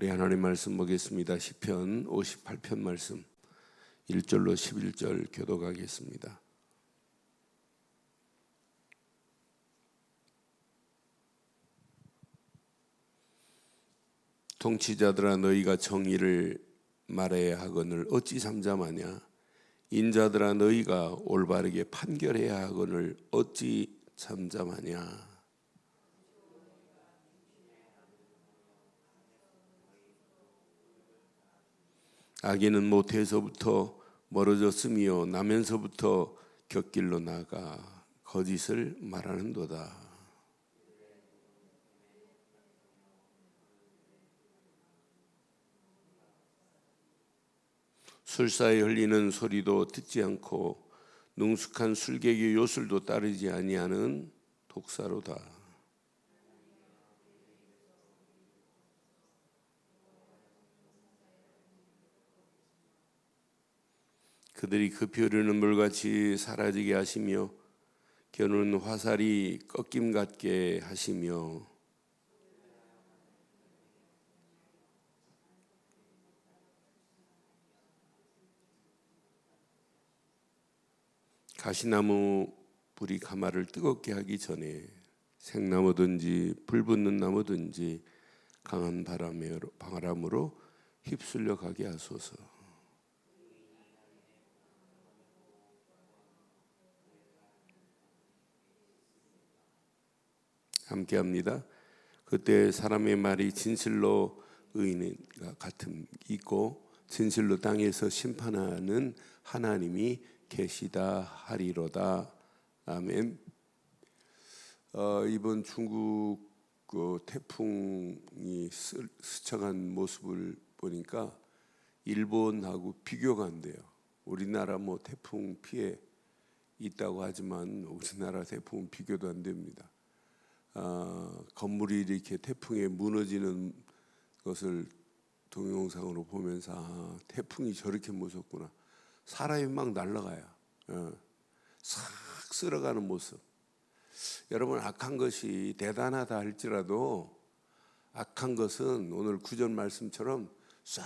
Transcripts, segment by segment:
우리 하나님 말씀 보겠습니다. 시편 58편 말씀 1절로 11절 교독하겠습니다. 통치자들아 너희가 정의를 말해야 하거늘 어찌 잠잠하냐. 인자들아 너희가 올바르게 판결해야 하거늘 어찌 잠잠하냐. 악인은 모태에서부터 멀어졌으며 나면서부터 곁길로 나가 거짓을 말하는도다. 술사에 흘리는 소리도 듣지 않고 능숙한 술객의 요술도 따르지 아니하는 독사로다. 그들이 급히 흐르는 물같이 사라지게 하시며 겨누는 화살이 꺾임 같게 하시며 가시나무 불이 가마를 뜨겁게 하기 전에 생나무든지 불붙는 나무든지 강한 바람으로 휩쓸려 가게 하소서. 함께합니다. 그때 사람의 말이 진실로 의인과 같음 있고 진실로 땅에서 심판하는 하나님이 계시다 하리로다. 아멘. 이번 중국 그 태풍이 스쳐간 모습을 보니까 일본하고 비교가 안 돼요. 우리나라 뭐 태풍 피해 있다고 하지만 우리나라 태풍은 비교도 안 됩니다. 건물이 이렇게 태풍에 무너지는 것을 동영상으로 보면서 태풍이 저렇게 무섭구나. 사람이 막 날아가요. 싹 쓸어가는 모습. 여러분, 악한 것이 대단하다 할지라도 악한 것은 오늘 구절 말씀처럼 싹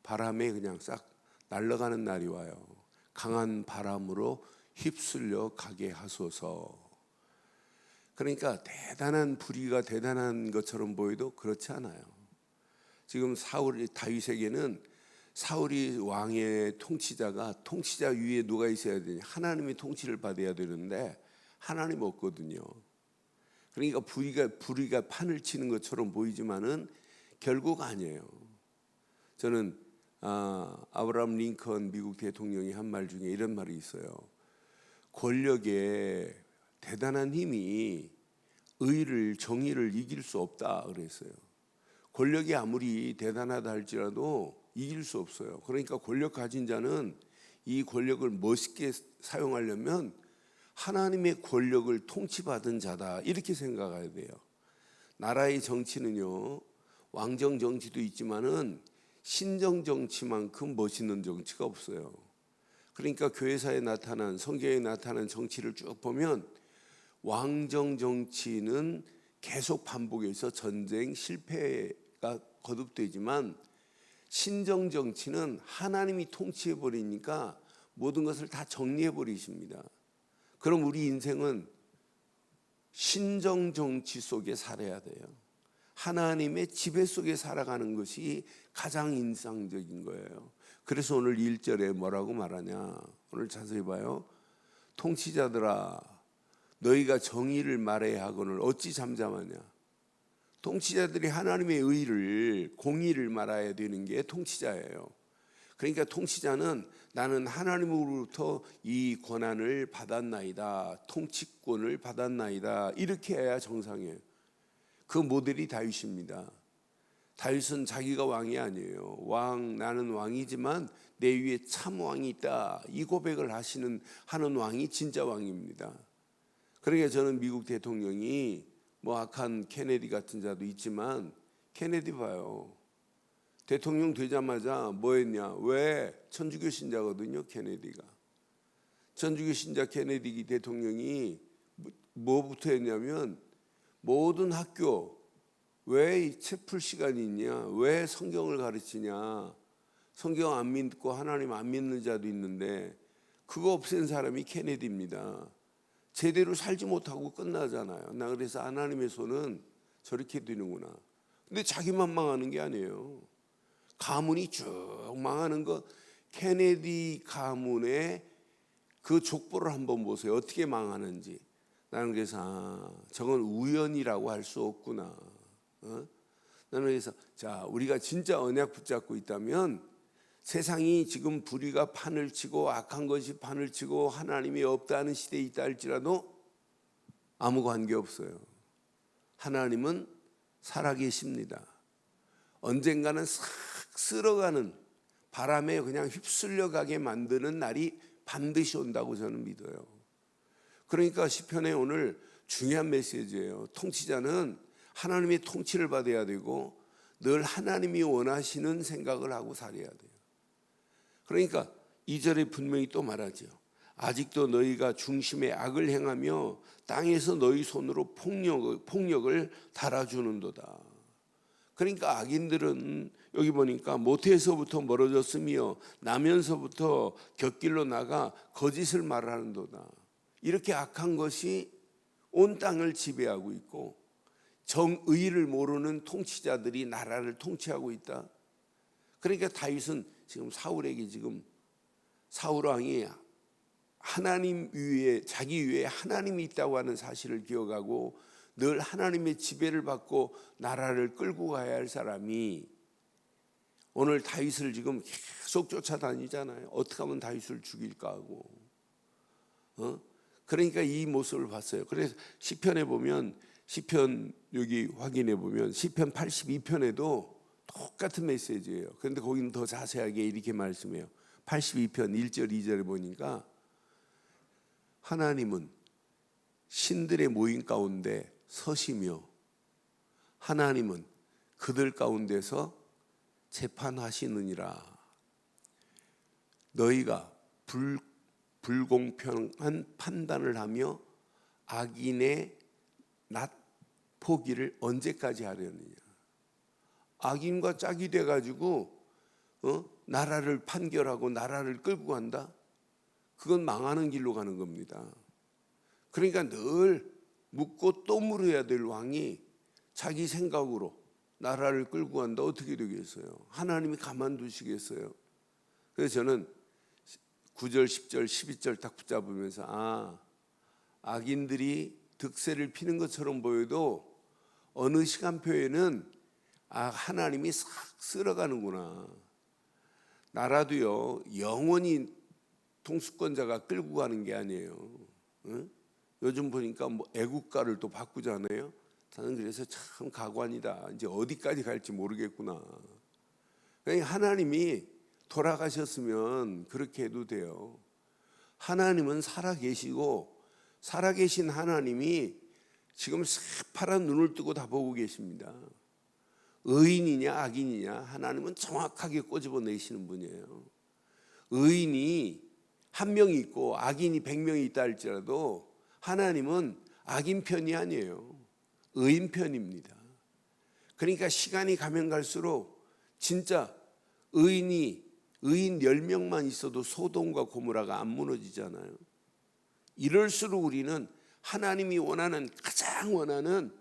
바람에 그냥 싹 날아가는 날이 와요. 강한 바람으로 휩쓸려 가게 하소서. 그러니까 대단한 불의가 대단한 것처럼 보여도 그렇지 않아요. 지금 다윗에게는 사울이 왕의 통치자 위에 누가 있어야 되냐? 하나님이 통치를 받아야 되는데 하나님 없거든요. 그러니까 불의가 판을 치는 것처럼 보이지만은 결국 아니에요. 저는 아브라함 링컨 미국 대통령이 한 말 중에 이런 말이 있어요. 권력에 대단한 힘이 정의를 이길 수 없다 그랬어요. 권력이 아무리 대단하다 할지라도 이길 수 없어요. 그러니까 권력 가진 자는 이 권력을 멋있게 사용하려면 하나님의 권력을 통치받은 자다 이렇게 생각해야 돼요. 나라의 정치는요, 왕정 정치도 있지만은 신정 정치만큼 멋있는 정치가 없어요. 그러니까 교회사에 나타난 성경에 나타난 정치를 쭉 보면 왕정 정치는 계속 반복해서 전쟁 실패가 거듭되지만 신정 정치는 하나님이 통치해 버리니까 모든 것을 다 정리해 버리십니다. 그럼 우리 인생은 신정 정치 속에 살아야 돼요. 하나님의 지배 속에 살아가는 것이 가장 인상적인 거예요. 그래서 오늘 1절에 뭐라고 말하냐? 오늘 자세히 봐요. 통치자들아 너희가 정의를 말해야 하거늘 어찌 잠잠하냐. 통치자들이 하나님의 의를 공의를 말해야 되는 게 통치자예요. 그러니까 통치자는 나는 하나님으로부터 이 권한을 받았나이다, 통치권을 받았나이다 이렇게 해야 정상이에요. 그 모델이 다윗입니다. 다윗은 자기가 왕이 아니에요. 나는 왕이지만 내 위에 참 왕이 있다 이 고백을 하는 왕이 진짜 왕입니다. 그러니까 저는 미국 대통령이 뭐 악한 케네디 같은 자도 있지만 케네디 봐요. 대통령 되자마자 뭐 했냐? 왜? 천주교 신자거든요, 케네디가. 천주교 신자 케네디 대통령이 뭐부터 했냐면 모든 학교 왜 책 풀 시간이 있냐? 왜 성경을 가르치냐? 성경 안 믿고 하나님 안 믿는 자도 있는데 그거 없앤 사람이 케네디입니다. 제대로 살지 못하고 끝나잖아요. 나 그래서 하나님의 손은 저렇게 되는구나. 근데 자기만 망하는 게 아니에요. 가문이 쭉 망하는 거, 케네디 가문의 그 족보를 한번 보세요. 어떻게 망하는지. 나는 그래서 저건 우연이라고 할 수 없구나. 나는 그래서 우리가 진짜 언약 붙잡고 있다면 세상이 지금 불의가 판을 치고 악한 것이 판을 치고 하나님이 없다는 시대에 있다 할지라도 아무 관계없어요. 하나님은 살아계십니다. 언젠가는 싹 쓸어가는 바람에 그냥 휩쓸려 가게 만드는 날이 반드시 온다고 저는 믿어요. 그러니까 시편에 오늘 중요한 메시지예요. 통치자는 하나님의 통치를 받아야 되고 늘 하나님이 원하시는 생각을 하고 살아야 돼요. 그러니까 2절에 분명히 또 말하죠. 아직도 너희가 중심에 악을 행하며 땅에서 너희 손으로 폭력을 달아주는도다. 그러니까 악인들은 여기 보니까 모태에서부터 멀어졌으며 나면서부터 곁길로 나가 거짓을 말하는도다. 이렇게 악한 것이 온 땅을 지배하고 있고 정의를 모르는 통치자들이 나라를 통치하고 있다. 그러니까 다윗은 지금 사울에게 지금 사울 왕이 하나님 위에 자기 위에 하나님이 있다고 하는 사실을 기억하고 늘 하나님의 지배를 받고 나라를 끌고 가야 할 사람이 오늘 다윗을 지금 계속 쫓아다니잖아요. 어떻게 하면 다윗을 죽일까 하고. 그러니까 이 모습을 봤어요. 그래서 시편에 보면 시편 여기 확인해 보면 시편 82편에도 똑같은 메시지예요. 그런데 거기는 더 자세하게 이렇게 말씀해요. 82편 1절 2절에 보니까 하나님은 신들의 모임 가운데 서시며 하나님은 그들 가운데서 재판하시느니라. 너희가 불공평한 판단을 하며 악인의 낫 포기를 언제까지 하려느냐. 악인과 짝이 돼가지고 나라를 판결하고 나라를 끌고 간다. 그건 망하는 길로 가는 겁니다. 그러니까 늘 묻고 또 물어야 될 왕이 자기 생각으로 나라를 끌고 간다. 어떻게 되겠어요? 하나님이 가만두시겠어요? 그래서 저는 9절, 10절, 12절 딱 붙잡으면서 악인들이 득세를 피는 것처럼 보여도 어느 시간표에는 하나님이 싹 쓸어가는구나. 나라도요 영원히 통수권자가 끌고 가는 게 아니에요. 요즘 보니까 애국가를 또 바꾸잖아요. 저는 그래서 참 가관이다. 이제 어디까지 갈지 모르겠구나. 그러니까 하나님이 돌아가셨으면 그렇게 해도 돼요. 하나님은 살아계시고 살아계신 하나님이 지금 새파란 눈을 뜨고 다 보고 계십니다. 의인이냐 악인이냐 하나님은 정확하게 꼬집어내시는 분이에요. 의인이 한 명이 있고 악인이 100명이 있다 할지라도 하나님은 악인 편이 아니에요. 의인 편입니다. 그러니까 시간이 가면 갈수록 진짜 의인 10명만 있어도 소돔과 고모라가 안 무너지잖아요. 이럴수록 우리는 하나님이 가장 원하는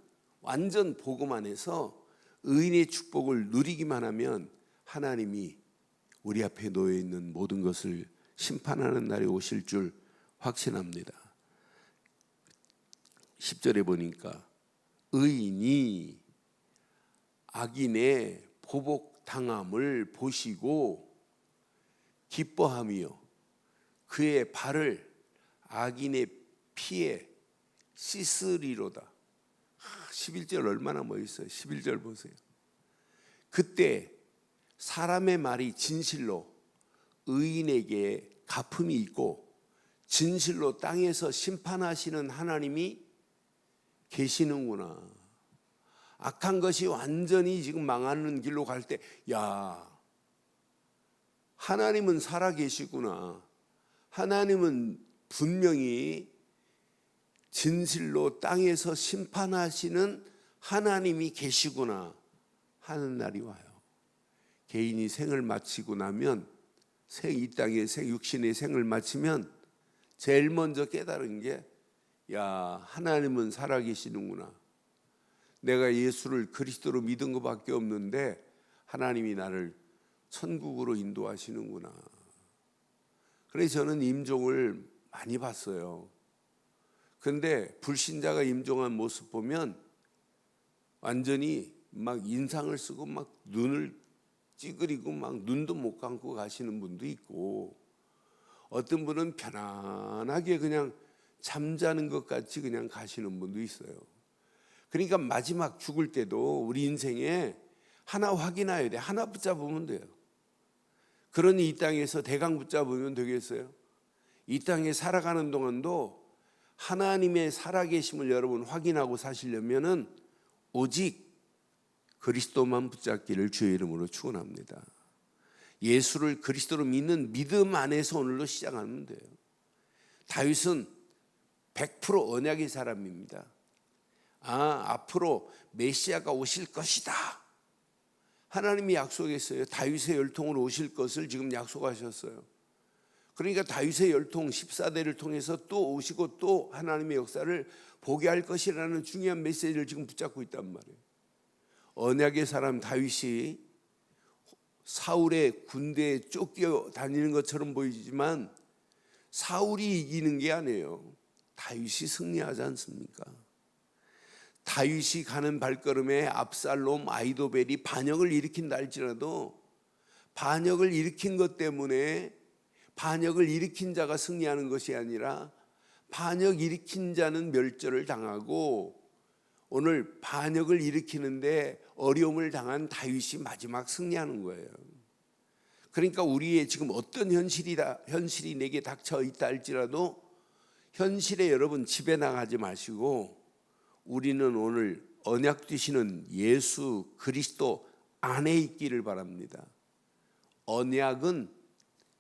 완전 복음 안에서 의인의 축복을 누리기만 하면 하나님이 우리 앞에 놓여 있는 모든 것을 심판하는 날이 오실 줄 확신합니다. 10절에 보니까 의인이 악인의 보복당함을 보시고 기뻐하며 그의 발을 악인의 피에 씻으리로다. 11절 얼마나 멋있어요. 11절 보세요. 그때 사람의 말이 진실로 의인에게 갚음이 있고 진실로 땅에서 심판하시는 하나님이 계시는구나. 악한 것이 완전히 지금 망하는 길로 갈 때 하나님은 살아계시구나. 하나님은 분명히 진실로 땅에서 심판하시는 하나님이 계시구나 하는 날이 와요. 개인이 생을 마치고 나면, 이 땅의 육신의 생을 마치면 제일 먼저 깨달은 게, 야, 하나님은 살아계시는구나. 내가 예수를 그리스도로 믿은 것밖에 없는데 하나님이 나를 천국으로 인도하시는구나. 그래서 저는 임종을 많이 봤어요. 근데 불신자가 임종한 모습 보면 완전히 막 인상을 쓰고 막 눈을 찌그리고 막 눈도 못 감고 가시는 분도 있고, 어떤 분은 편안하게 그냥 잠자는 것 같이 그냥 가시는 분도 있어요. 그러니까 마지막 죽을 때도 우리 인생에 하나 확인해야 돼. 하나 붙잡으면 돼요. 그러니 이 땅에서 대강 붙잡으면 되겠어요? 이 땅에 살아가는 동안도 하나님의 살아계심을 여러분 확인하고 사시려면은 오직 그리스도만 붙잡기를 주의 이름으로 축원합니다. 예수를 그리스도로 믿는 믿음 안에서 오늘로 시작하면 돼요. 다윗은 100% 언약의 사람입니다. 앞으로 메시아가 오실 것이다. 하나님이 약속했어요. 다윗의 열통으로 오실 것을 지금 약속하셨어요. 그러니까 다윗의 열통 14대를 통해서 또 오시고 또 하나님의 역사를 보게 할 것이라는 중요한 메시지를 지금 붙잡고 있단 말이에요. 언약의 사람 다윗이 사울의 군대에 쫓겨 다니는 것처럼 보이지만 사울이 이기는 게 아니에요. 다윗이 승리하지 않습니까? 다윗이 가는 발걸음에 압살롬, 아히도벨이 반역을 일으킨다 할지라도 반역을 일으킨 것 때문에 반역을 일으킨 자가 승리하는 것이 아니라 반역 일으킨 자는 멸절을 당하고, 오늘 반역을 일으키는데 어려움을 당한 다윗이 마지막 승리하는 거예요. 그러니까 우리의 지금 어떤 현실이 내게 닥쳐 있다 할지라도 현실에 여러분 집에 나가지 마시고 우리는 오늘 언약 되시는 예수 그리스도 안에 있기를 바랍니다. 언약은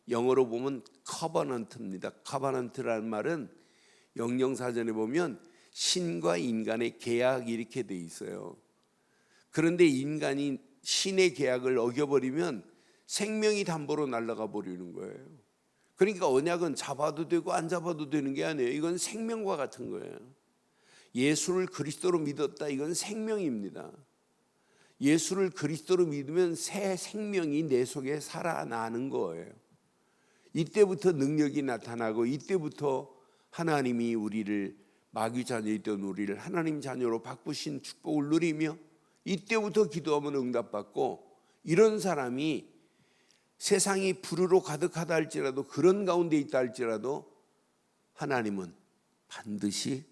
영어로 보면 커버넌트입니다. 커버넌트라는 말은 영영사전에 보면 신과 인간의 계약 이렇게 돼 있어요. 그런데 인간이 신의 계약을 어겨버리면 생명이 담보로 날아가 버리는 거예요. 그러니까 언약은 잡아도 되고 안 잡아도 되는 게 아니에요. 이건 생명과 같은 거예요. 예수를 그리스도로 믿었다, 이건 생명입니다. 예수를 그리스도로 믿으면 새 생명이 내 속에 살아나는 거예요. 이때부터 능력이 나타나고, 이때부터 하나님이 우리를, 마귀 자녀였던 우리를 하나님 자녀로 바꾸신 축복을 누리며, 이때부터 기도하면 응답받고, 이런 사람이 세상이 불의로 가득하다 할지라도, 그런 가운데 있다 할지라도 하나님은 반드시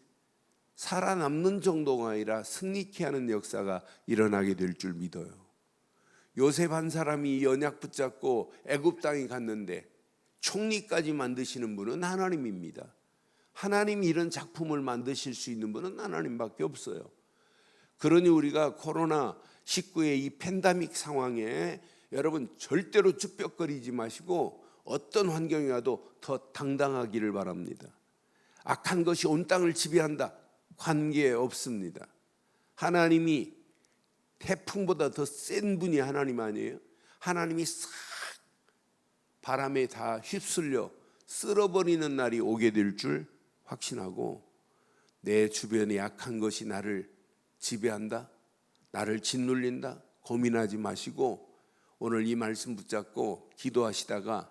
살아남는 정도가 아니라 승리케 하는 역사가 일어나게 될 줄 믿어요. 요셉 한 사람이 언약 붙잡고 애굽 땅에 갔는데 총리까지 만드시는 분은 하나님입니다. 하나님이 이런 작품을 만드실 수 있는 분은 하나님밖에 없어요. 그러니 우리가 코로나19의 이 팬데믹 상황에 여러분 절대로 쭈뼛거리지 마시고 어떤 환경이 와도 더 당당하기를 바랍니다. 악한 것이 온 땅을 지배한다, 관계없습니다. 하나님이 태풍보다 더 센 분이 하나님 아니에요? 하나님이 싹 바람에 다 휩쓸려 쓸어버리는 날이 오게 될 줄 확신하고, 내 주변에 악한 것이 나를 지배한다, 나를 짓눌린다 고민하지 마시고 오늘 이 말씀 붙잡고 기도하시다가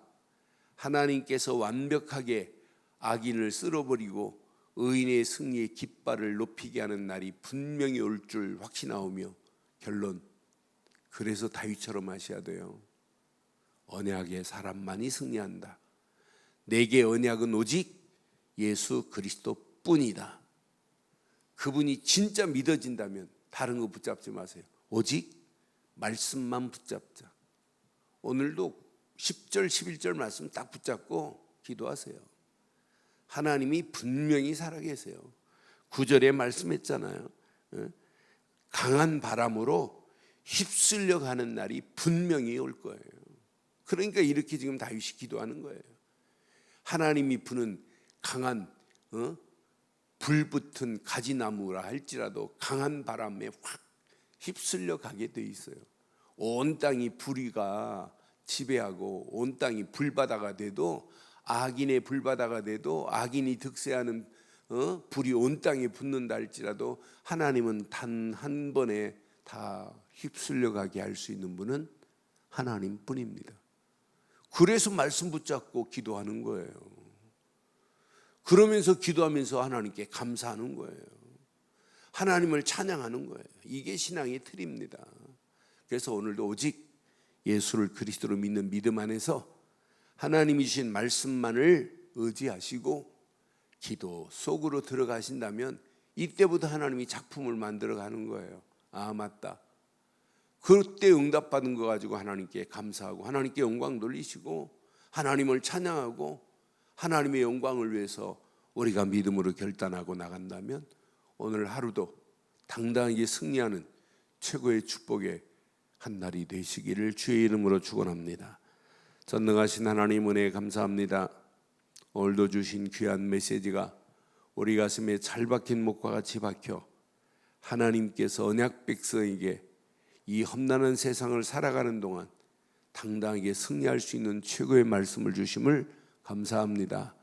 하나님께서 완벽하게 악인을 쓸어버리고 의인의 승리의 깃발을 높이게 하는 날이 분명히 올 줄 확신하오며, 결론, 그래서 다윗처럼 하셔야 돼요. 언약의 사람만이 승리한다. 내게 언약은 오직 예수 그리스도뿐이다. 그분이 진짜 믿어진다면 다른 거 붙잡지 마세요. 오직 말씀만 붙잡자. 오늘도 10절 11절 말씀 딱 붙잡고 기도하세요. 하나님이 분명히 살아계세요. 9절에 말씀했잖아요. 강한 바람으로 휩쓸려 가는 날이 분명히 올 거예요. 그러니까 이렇게 지금 다윗이 기도하는 거예요. 하나님이 부는 강한 불붙은 가지나무라 할지라도 강한 바람에 확 휩쓸려 가게 돼 있어요. 온 땅이 불이가 지배하고 온 땅이 불바다가 돼도, 악인의 불바다가 돼도, 악인이 득세하는 불이 온 땅에 붙는다 할지라도 하나님은 단 한 번에 다 휩쓸려 가게 할 수 있는 분은 하나님뿐입니다. 그래서 말씀 붙잡고 기도하는 거예요. 그러면서 기도하면서 하나님께 감사하는 거예요. 하나님을 찬양하는 거예요. 이게 신앙의 틀입니다. 그래서 오늘도 오직 예수를 그리스도로 믿는 믿음 안에서 하나님이 주신 말씀만을 의지하시고 기도 속으로 들어가신다면 이때부터 하나님이 작품을 만들어 가는 거예요. 아, 맞다. 그때 응답받은 거 가지고 하나님께 감사하고 하나님께 영광 돌리시고 하나님을 찬양하고 하나님의 영광을 위해서 우리가 믿음으로 결단하고 나간다면 오늘 하루도 당당하게 승리하는 최고의 축복의 한 날이 되시기를 주의 이름으로 축원합니다. 전능하신 하나님 은혜에 감사합니다. 오늘도 주신 귀한 메시지가 우리 가슴에 잘 박힌 목과 같이 박혀 하나님께서 언약 백성에게 이 험난한 세상을 살아가는 동안 당당하게 승리할 수 있는 최고의 말씀을 주심을 감사합니다.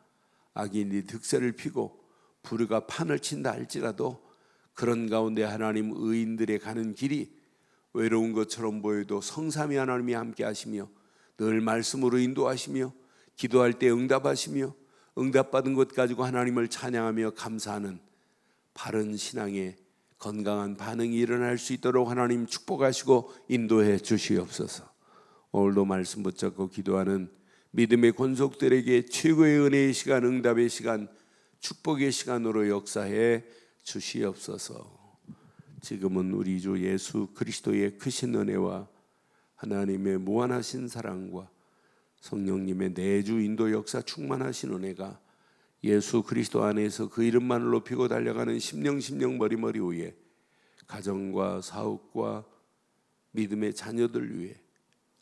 악인이 득세를 피고 불의가 판을 친다 할지라도 그런 가운데 하나님 의인들의 가는 길이 외로운 것처럼 보여도 성삼위 하나님이 함께 하시며 늘 말씀으로 인도하시며 기도할 때 응답하시며 응답받은 것 가지고 하나님을 찬양하며 감사하는 바른 신앙의 건강한 반응이 일어날 수 있도록 하나님 축복하시고 인도해 주시옵소서. 오늘도 말씀 붙잡고 기도하는 믿음의 권속들에게 최고의 은혜의 시간, 응답의 시간, 축복의 시간으로 역사해 주시옵소서. 지금은 우리 주 예수 그리스도의 크신 은혜와 하나님의 무한하신 사랑과 성령님의 내주 인도 역사 충만하신 은혜가 예수 그리스도 안에서 그 이름만을 높이고 달려가는 심령 머리머리 위에 가정과 사업과 믿음의 자녀들 위해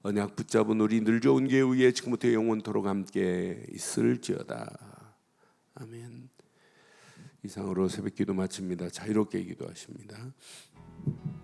언약 붙잡은 우리 늘 좋은 교회 위에 지금부터 영원토록 함께 있을지어다. 아멘. 이상으로 새벽기도 마칩니다. 자유롭게 기도하십니다.